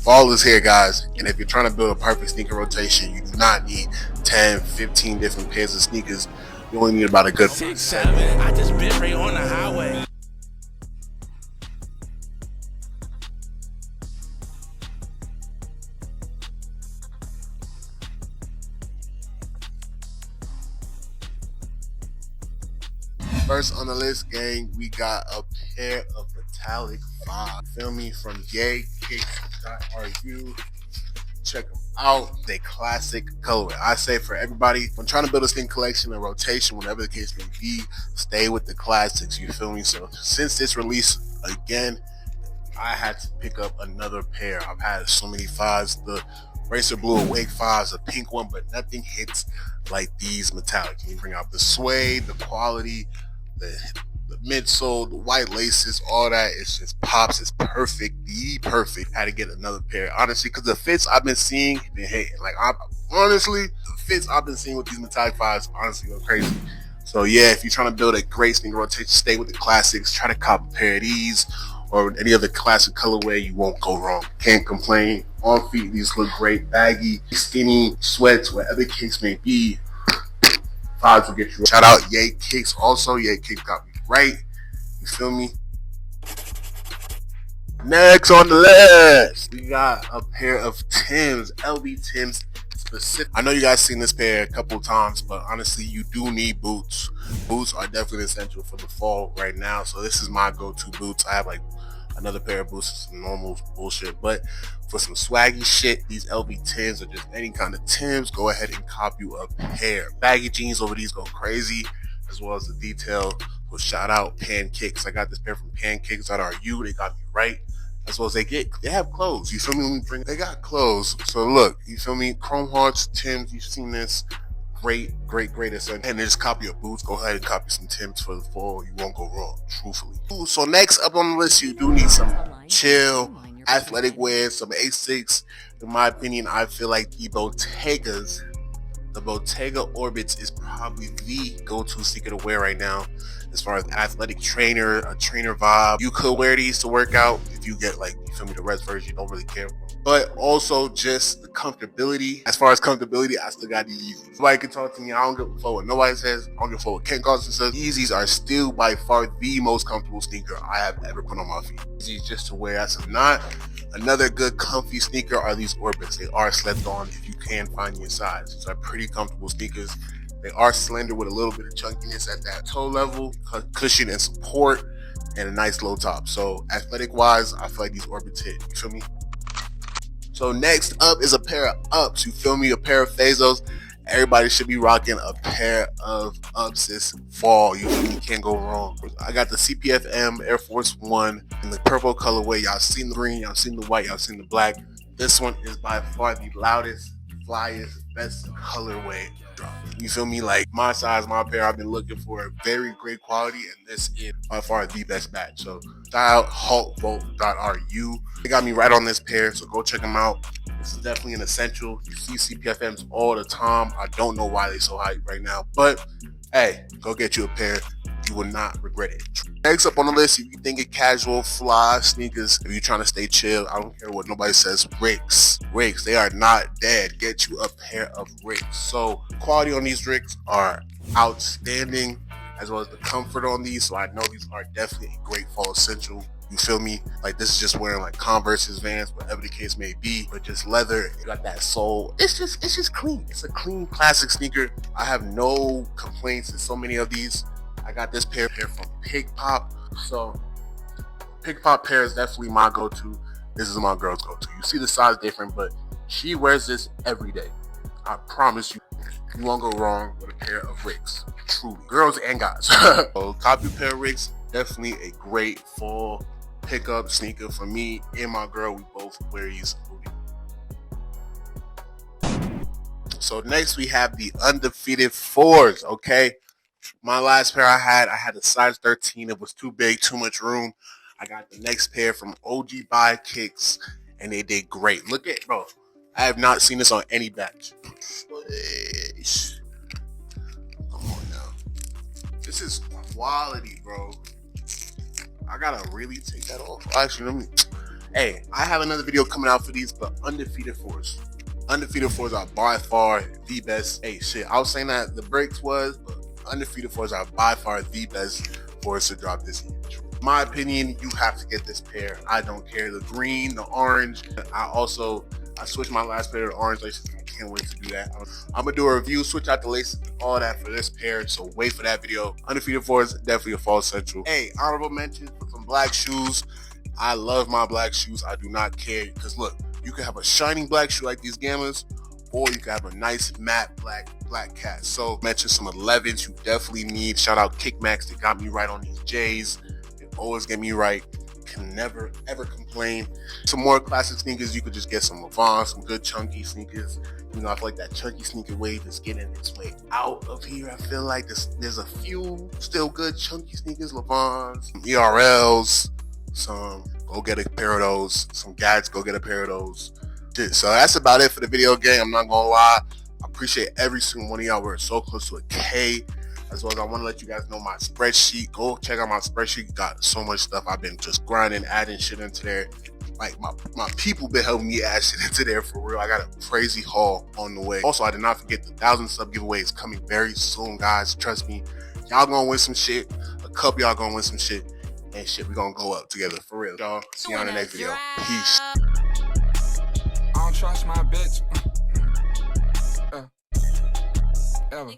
Fall is here, guys, and if you're trying to build a perfect sneaker rotation, you do not need 10, 15 different pairs of sneakers. You only need about a good 6, 7. I just bit right on the highway. First on the list, gang, we got a pair of metallic 5. Feel me? From Kickmax.ru. Check them out. They classic colorway. I say for everybody, when trying to build a sneaker collection or rotation, whatever the case may be, stay with the classics. You feel me? So since this release again, I had to pick up another pair. I've had so many 5s. The Racer Blue Awake 5s, a pink one, but nothing hits like these metallic. You bring out the suede, the quality, the midsole, the white laces, all that. It's just pops. It's perfect. The perfect. Had to get another pair, honestly, because the fits I've been seeing been hating. Like, honestly, the fits I've been seeing with these metallic 5s honestly go crazy. So yeah, if you're trying to build a great sneaker rotation, stay with the classics. Try to cop a pair of these or any other classic colorway. You won't go wrong. Can't complain. On feet, these look great. Baggy, skinny, sweats, whatever the case may be. 5s will get you. Shout out Yay Kicks. Also, Yay Kicks got me right. You feel me? Next on the list, we got a pair of Tims, LB Tims specific. I know you guys seen this pair a couple times, but honestly, you do need boots. Boots are definitely essential for the fall right now. So this is my go-to boots. I have like another pair of boots, some normal bullshit, but for some swaggy shit, these LB Tims or just any kind of Tims, go ahead and cop you a pair. Baggy jeans over these go crazy, as well as the detail. So shout out Pancakes. I got this pair from Pancakes.ru. They got me right. As well as they have clothes. You feel me? They got clothes. So look, you feel me? Chrome Hearts, Tims, you've seen this. Great. And just copy your boots. Go ahead and copy some Tims for the fall. You won't go wrong, truthfully. So next up on the list, you do need some chill athletic wear, some Asics. In my opinion, I feel like the Bottega Orbits is probably the go-to sneaker to wear right now. As far as athletic trainer, a trainer vibe, you could wear these to work out if you get, like, you feel me, the res version, you don't really care. But also just the comfortability. As far as comfortability, I still got the Yeezys. Nobody can talk to me. I don't give a fuck what nobody says. I don't give a fuck what Ken Carson says. Yeezys are still by far the most comfortable sneaker I have ever put on my feet. Yeezys just to wear. That's not. Another good comfy sneaker are these Orbits. They are slept on if you can find your size. These are pretty comfortable sneakers. They are slender with a little bit of chunkiness at that toe level, cushion and support, and a nice low top. So athletic wise, I feel like these Orbits hit. You feel me? So next up is a pair of Ups. You feel me? A pair of Fazos. Everybody should be rocking a pair of Ups this fall. You feel me? Can't go wrong. I got the CPFM Air Force One in the purple colorway. Y'all seen the green, y'all seen the white, y'all seen the black. This one is by far the loudest, flyest, best colorway. You feel me? Like my size, my pair, I've been looking for a very great quality, and this is by far the best batch. So shout out HaulVault.ru. They got me right on this pair, so go check them out. This is definitely an essential. You see CPFMs all the time. I don't know why they're so hyped right now, but hey, go get you a pair. You will not regret it. Next up on the list, if you think it casual, fly sneakers, if you're trying to stay chill, I don't care what nobody says, Ricks, they are not dead. Get you a pair of Ricks. So quality on these Ricks are outstanding, as well as the comfort on these. So I know these are definitely a great fall essential. You feel me? Like this is just wearing like Converse's, Vans, whatever the case may be, but just leather. You got that sole. It's just clean. It's a clean classic sneaker. I have no complaints in so many of these. I got this pair from Shoepop. So Shoepop pair is definitely my go-to. This is my girl's go-to. You see the size different, but she wears this every day. I promise you, you won't go wrong with a pair of Ricks. Truly, girls and guys. So copy a pair of Ricks. Definitely a great fall pickup sneaker for me and my girl. We both wear these. So next we have the undefeated 4s. Okay, my last pair I had a size 13. It was too big, too much room. I got the next pair from OGBuy Kicks, and they did great. Look at, bro, I have not seen this on any batch. Come on now, this is quality, bro. I gotta really take that off. Actually, Hey, I have another video coming out for these, but undefeated fours. Undefeated fours are by far the best. Hey, shit, I was saying that the breaks was, but undefeated fours are by far the best fours to drop this year. In my opinion, you have to get this pair. I don't care. The green, the orange. I switched my last pair to orange laces. I can't wait to do that. I'm gonna do a review, switch out the laces and all that for this pair. So wait for that video. Undefeated fours, definitely a fall central. Hey, honorable mention for some black shoes. I love my black shoes. I do not care because look, you can have a shining black shoe like these Gammas, or you can have a nice matte black cat. So mention some 11s you definitely need. Shout out Kickmax, they got me right on these J's. They always get me right. Can never ever complain. Some more classic sneakers, you could just get some Levans, some good chunky sneakers. You know, I feel like that chunky sneaker wave is getting its way out of here. I feel like there's a few still good chunky sneakers, Levans, some ERLs, go get a pair of those. Some Gads, go get a pair of those. So that's about it for the video game. I'm not gonna lie, I appreciate every single one of y'all. We're so close to a K. As well as I want to let you guys know my spreadsheet. Go check out my spreadsheet. Got so much stuff. I've been just grinding, adding shit into there. Like my people been helping me add shit into there for real. I got a crazy haul on the way. Also, I did not forget the 1,000 sub giveaway is coming very soon, guys. Trust me. Y'all gonna win some shit. A couple y'all gonna win some shit. And shit, we gonna go up together for real. Y'all see you on the next video. Peace. I don't trust my bitch. Ever.